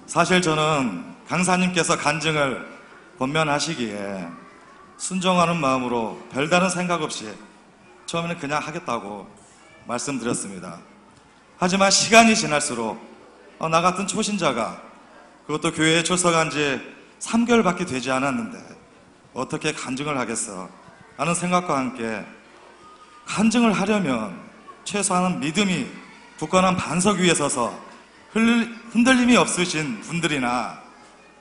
사실 저는 강사님께서 간증을 권면하시기에 순종하는 마음으로 별다른 생각 없이 처음에는 그냥 하겠다고 말씀드렸습니다. 하지만 시간이 지날수록 나 같은 초신자가 그것도 교회에 출석한 지 3개월밖에 되지 않았는데 어떻게 간증을 하겠어 하는 생각과 함께 간증을 하려면 최소한 믿음이 굳건한 반석 위에 서서 흔들림이 없으신 분들이나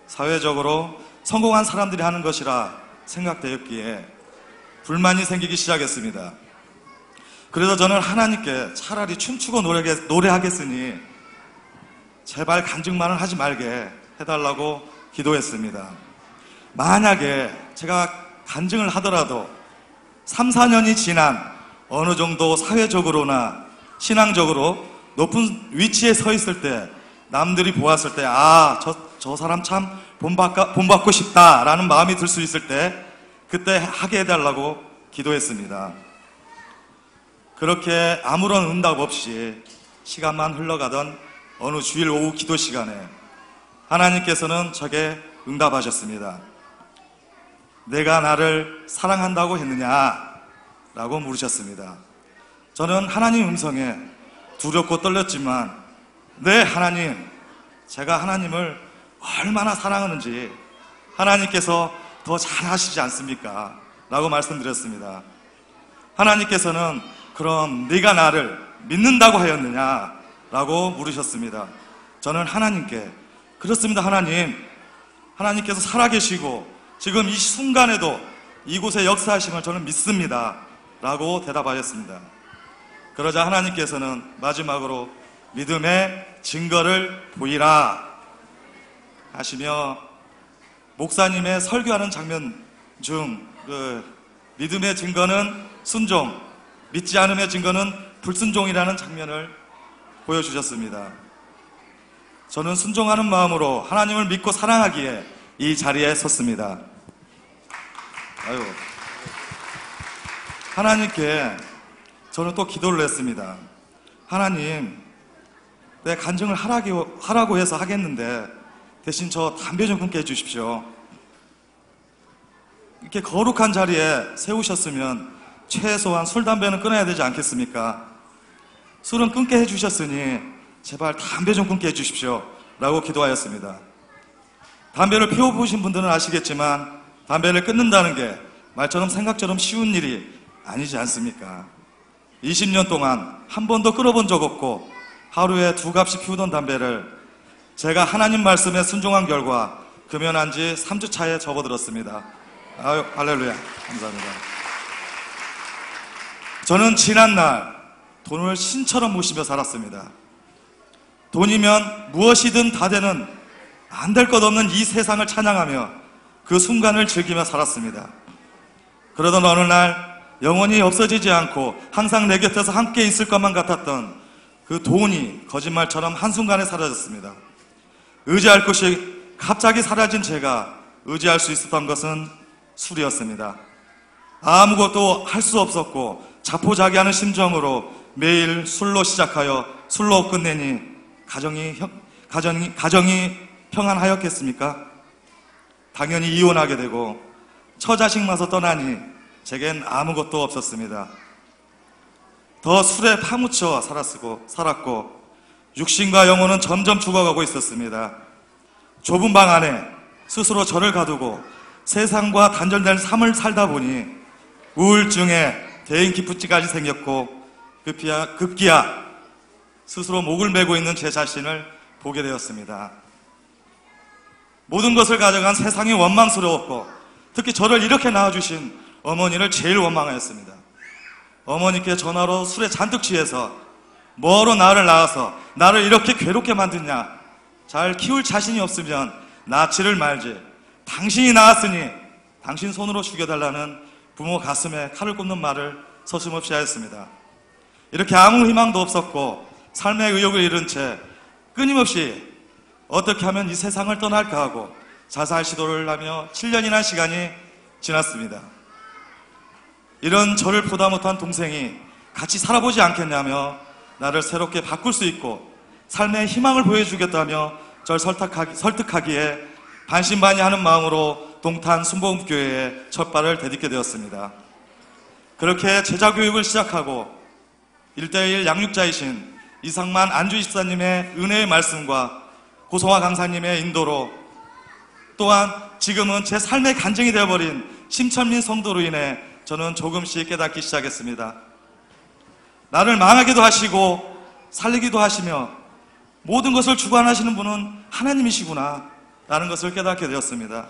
사회적으로 성공한 사람들이 하는 것이라 생각되었기에 불만이 생기기 시작했습니다. 그래서 저는 하나님께 차라리 춤추고 노래하겠으니 제발 간증만은 하지 말게 해달라고 기도했습니다. 만약에 제가 간증을 하더라도 3, 4년이 지난 어느 정도 사회적으로나 신앙적으로 높은 위치에 서 있을 때 남들이 보았을 때 저 사람 참 본받고 싶다라는 마음이 들 수 있을 때 그때 하게 해달라고 기도했습니다. 그렇게 아무런 응답 없이 시간만 흘러가던 어느 주일 오후 기도 시간에 하나님께서는 저에게 응답하셨습니다. 내가 나를 사랑한다고 했느냐? 라고 물으셨습니다. 저는 하나님 음성에 두렵고 떨렸지만 네 하나님, 제가 하나님을 얼마나 사랑하는지 하나님께서 더 잘하시지 않습니까? 라고 말씀드렸습니다. 하나님께서는 그럼 네가 나를 믿는다고 하였느냐? 라고 물으셨습니다. 저는 하나님께 그렇습니다 하나님, 하나님께서 살아계시고 지금 이 순간에도 이곳에 역사하심을 저는 믿습니다 라고 대답하였습니다. 그러자 하나님께서는 마지막으로 믿음의 증거를 보이라 하시며 목사님의 설교하는 장면 중 믿음의 증거는 순종, 믿지 않음의 증거는 불순종이라는 장면을 보여주셨습니다. 저는 순종하는 마음으로 하나님을 믿고 사랑하기에 이 자리에 섰습니다. 하나님께 저는 또 기도를 했습니다. 하나님, 내 간증을 하라고 해서 하겠는데 대신 저 담배 좀 끊게 해주십시오. 이렇게 거룩한 자리에 세우셨으면 최소한 술, 담배는 끊어야 되지 않겠습니까? 술은 끊게 해주셨으니 제발 담배 좀 끊게 해주십시오 라고 기도하였습니다. 담배를 피워보신 분들은 아시겠지만 담배를 끊는다는 게 말처럼 생각처럼 쉬운 일이 아니지 않습니까? 20년 동안 한 번도 끊어본 적 없고 하루에 2갑씩 피우던 담배를 제가 하나님 말씀에 순종한 결과 금연한 지 3주 차에 접어들었습니다. 아유, 할렐루야. 감사합니다. 저는 지난날 돈을 신처럼 모시며 살았습니다. 돈이면 무엇이든 다 되는 안 될 것 없는 이 세상을 찬양하며 그 순간을 즐기며 살았습니다. 그러던 어느 날 영원히 없어지지 않고 항상 내 곁에서 함께 있을 것만 같았던 그 돈이 거짓말처럼 한순간에 사라졌습니다. 의지할 것이 갑자기 사라진 제가 의지할 수 있었던 것은 술이었습니다. 아무것도 할 수 없었고 자포자기하는 심정으로 매일 술로 시작하여 술로 끝내니 가정이 평안하였겠습니까? 당연히 이혼하게 되고 처자식마저 떠나니 제겐 아무것도 없었습니다. 더 술에 파묻혀 살았고 육신과 영혼은 점점 죽어가고 있었습니다. 좁은 방 안에 스스로 저를 가두고 세상과 단절된 삶을 살다 보니 우울증에 대인 기프치까지 생겼고 급기야 스스로 목을 메고 있는 제 자신을 보게 되었습니다. 모든 것을 가져간 세상이 원망스러웠고 특히 저를 이렇게 낳아주신 어머니를 제일 원망하였습니다. 어머니께 전화로 술에 잔뜩 취해서 뭐로 나를 낳아서 나를 이렇게 괴롭게 만드냐, 잘 키울 자신이 없으면 낳지를 말지, 당신이 낳았으니 당신 손으로 죽여달라는 부모 가슴에 칼을 꼽는 말을 서슴없이 하였습니다. 이렇게 아무 희망도 없었고 삶의 의욕을 잃은 채 끊임없이 어떻게 하면 이 세상을 떠날까 하고 자살 시도를 하며 7년이나 시간이 지났습니다. 이런 저를 보다 못한 동생이 같이 살아보지 않겠냐며 나를 새롭게 바꿀 수 있고 삶의 희망을 보여주겠다며 절 설득하기에 반신반의하는 마음으로 동탄 순복음교회에 첫 발을 디딛게 되었습니다. 그렇게 제자교육을 시작하고 1:1 양육자이신 이상만 안주집사님의 은혜의 말씀과 고성화 강사님의 인도로, 또한 지금은 제 삶의 간증이 되어버린 심천민 성도로 인해 저는 조금씩 깨닫기 시작했습니다. 나를 망하기도 하시고 살리기도 하시며 모든 것을 주관하시는 분은 하나님이시구나 라는 것을 깨닫게 되었습니다.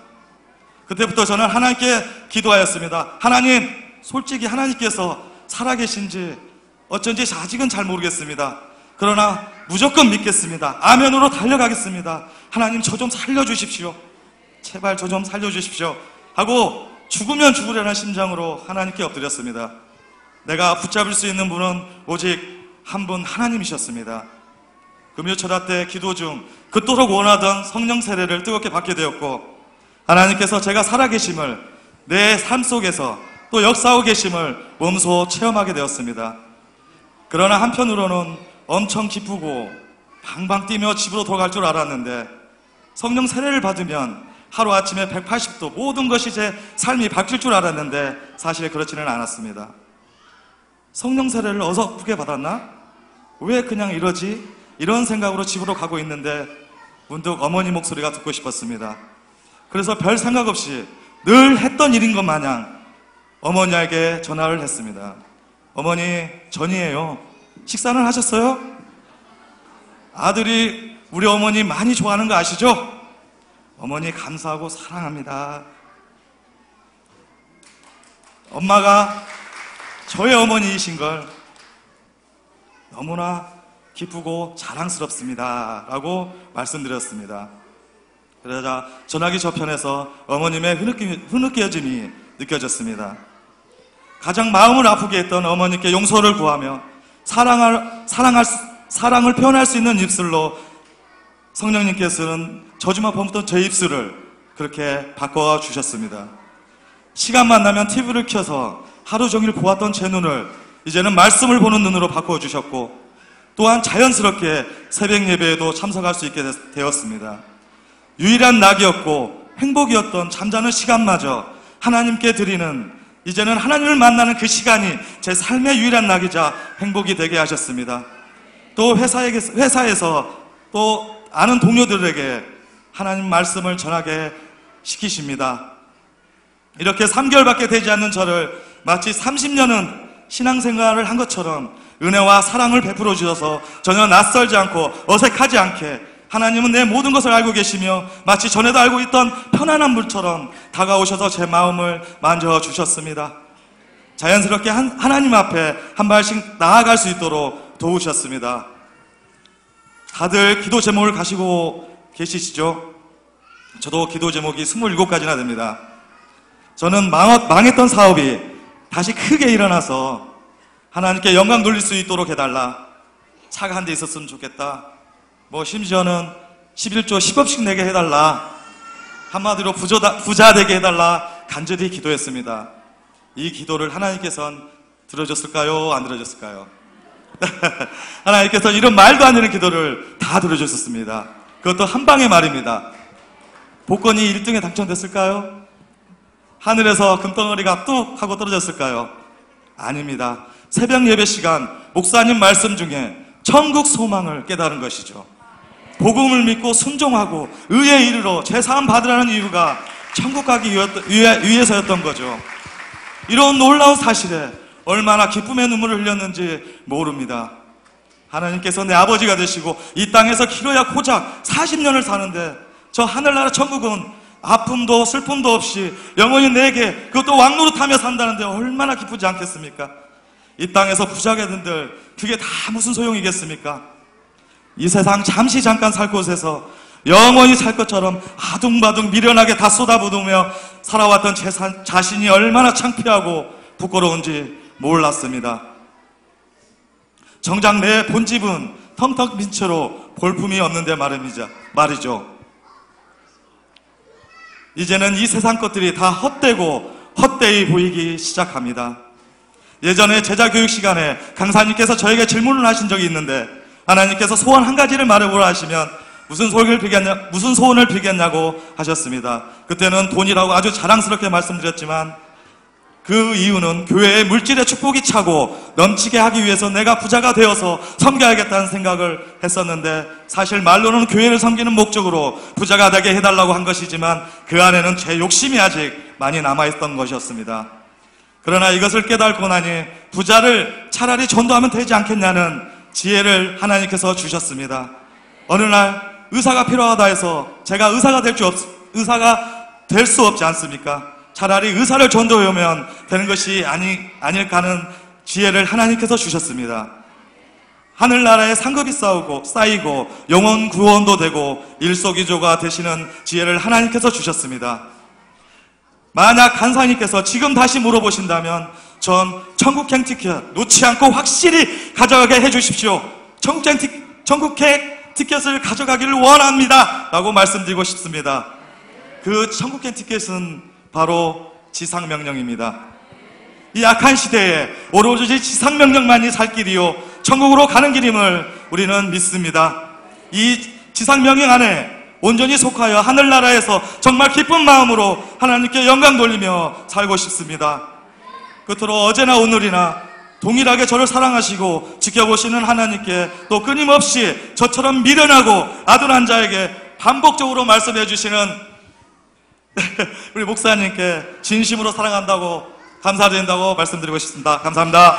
그때부터 저는 하나님께 기도하였습니다. 하나님, 솔직히 하나님께서 살아계신지 어쩐지 아직은 잘 모르겠습니다. 그러나 무조건 믿겠습니다. 아멘으로 달려가겠습니다. 하나님, 저 좀 살려주십시오. 제발 저 좀 살려주십시오 하고 죽으면 죽으려는 심정으로 하나님께 엎드렸습니다. 내가 붙잡을 수 있는 분은 오직 한 분, 하나님이셨습니다. 금요철야 때 기도 중 그토록 원하던 성령 세례를 뜨겁게 받게 되었고, 하나님께서 제가 살아계심을 내 삶 속에서 또 역사하고 계심을 몸소 체험하게 되었습니다. 그러나 한편으로는 엄청 기쁘고 방방 뛰며 집으로 돌아갈 줄 알았는데, 성령 세례를 받으면 하루아침에 180도 모든 것이 제 삶이 바뀔 줄 알았는데 사실 그렇지는 않았습니다. 성령 세례를 어설프게 받았나? 왜 그냥 이러지? 이런 생각으로 집으로 가고 있는데 문득 어머니 목소리가 듣고 싶었습니다. 그래서 별 생각 없이 늘 했던 일인 것 마냥 어머니에게 전화를 했습니다. 어머니, 전이에요. 식사는 하셨어요? 아들이 우리 어머니 많이 좋아하는 거 아시죠? 어머니 감사하고 사랑합니다. 엄마가 저의 어머니이신 걸 너무나 기쁘고 자랑스럽습니다 라고 말씀드렸습니다. 그러자 전화기 저편에서 어머님의 흐느껴짐이 느껴졌습니다. 가장 마음을 아프게 했던 어머니께 용서를 구하며 사랑을 표현할 수 있는 입술로 성령님께서는 저주만 범던 제 입술을 그렇게 바꿔주셨습니다. 시간만 나면 TV를 켜서 하루 종일 보았던 제 눈을 이제는 말씀을 보는 눈으로 바꿔주셨고, 또한 자연스럽게 새벽 예배에도 참석할 수 있게 되었습니다. 유일한 낙이었고 행복이었던 잠자는 시간마저 하나님께 드리는, 이제는 하나님을 만나는 그 시간이 제 삶의 유일한 낙이자 행복이 되게 하셨습니다. 또 회사에서 또 아는 동료들에게 하나님 말씀을 전하게 시키십니다. 이렇게 3개월밖에 되지 않는 저를 마치 30년은 신앙생활을 한 것처럼 은혜와 사랑을 베풀어 주셔서 전혀 낯설지 않고 어색하지 않게, 하나님은 내 모든 것을 알고 계시며 마치 전에도 알고 있던 편안한 분처럼 다가오셔서 제 마음을 만져주셨습니다. 자연스럽게 하나님 앞에 한 발씩 나아갈 수 있도록 도우셨습니다. 다들 기도 제목을 가지고 계시시죠? 저도 기도 제목이 27가지나 됩니다. 저는 망했던 사업이 다시 크게 일어나서 하나님께 영광 돌릴 수 있도록 해달라. 차가 한 대 있었으면 좋겠다. 심지어는 11조 10억씩 내게 해달라. 한마디로 부자 되게 해달라. 간절히 기도했습니다. 이 기도를 하나님께서는 들어줬을까요? 안 들어줬을까요? 하나님께서는 이런 말도 안 되는 기도를 다 들어주셨습니다. 그것도 한 방의 말입니다. 복권이 1등에 당첨됐을까요? 하늘에서 금덩어리가 뚝 하고 떨어졌을까요? 아닙니다. 새벽 예배 시간 목사님 말씀 중에 천국 소망을 깨달은 것이죠. 복음을 믿고 순종하고 의에 이르러 제사함 받으라는 이유가 천국 가기 위해서였던 거죠. 이런 놀라운 사실에 얼마나 기쁨의 눈물을 흘렸는지 모릅니다. 하나님께서 내 아버지가 되시고 이 땅에서 길어야 고작 40년을 사는데 저 하늘나라 천국은 아픔도 슬픔도 없이 영원히 내게, 그것도 왕노릇하며 산다는데 얼마나 기쁘지 않겠습니까? 이 땅에서 부자가 된들 그게 다 무슨 소용이겠습니까? 이 세상 잠시 잠깐 살 곳에서 영원히 살 것처럼 아둥바둥 미련하게 다 쏟아부으며 살아왔던 제 자신이 얼마나 창피하고 부끄러운지 몰랐습니다. 정작 내 본집은 텅텅 빈 채로 볼품이 없는데 말이죠. 이제는 이 세상 것들이 다 헛되고 헛되이 보이기 시작합니다. 예전에 제자교육 시간에 강사님께서 저에게 질문을 하신 적이 있는데, 하나님께서 소원 한 가지를 말해보라 하시면 무슨 소원을 빌겠냐고 하셨습니다. 그때는 돈이라고 아주 자랑스럽게 말씀드렸지만 그 이유는 교회의 물질의 축복이 차고 넘치게 하기 위해서 내가 부자가 되어서 섬겨야겠다는 생각을 했었는데, 사실 말로는 교회를 섬기는 목적으로 부자가 되게 해달라고 한 것이지만 그 안에는 제 욕심이 아직 많이 남아있던 것이었습니다. 그러나 이것을 깨닫고 나니 부자를 차라리 전도하면 되지 않겠냐는 지혜를 하나님께서 주셨습니다. 어느 날 의사가 필요하다 해서 제가 의사가 될 수 없지 않습니까? 차라리 의사를 전도하면 되는 것이 아닐까 하는 지혜를 하나님께서 주셨습니다. 하늘나라에 상급이 쌓이고 영혼 구원도 되고 일석이조가 되시는 지혜를 하나님께서 주셨습니다. 만약 간사님께서 지금 다시 물어보신다면 전 천국행 티켓 놓지 않고 확실히 가져가게 해주십시오. 천국행 티켓을 가져가기를 원합니다 라고 말씀드리고 싶습니다. 그 천국행 티켓은 바로 지상명령입니다. 이 악한 시대에 오로지 지상명령만이 살 길이요 천국으로 가는 길임을 우리는 믿습니다. 이 지상명령 안에 온전히 속하여 하늘나라에서 정말 기쁜 마음으로 하나님께 영광 돌리며 살고 싶습니다. 끝으로 어제나 오늘이나 동일하게 저를 사랑하시고 지켜보시는 하나님께, 또 끊임없이 저처럼 미련하고 아둔한 자에게 반복적으로 말씀해 주시는 우리 목사님께 진심으로 사랑한다고 감사드린다고 말씀드리고 싶습니다. 감사합니다.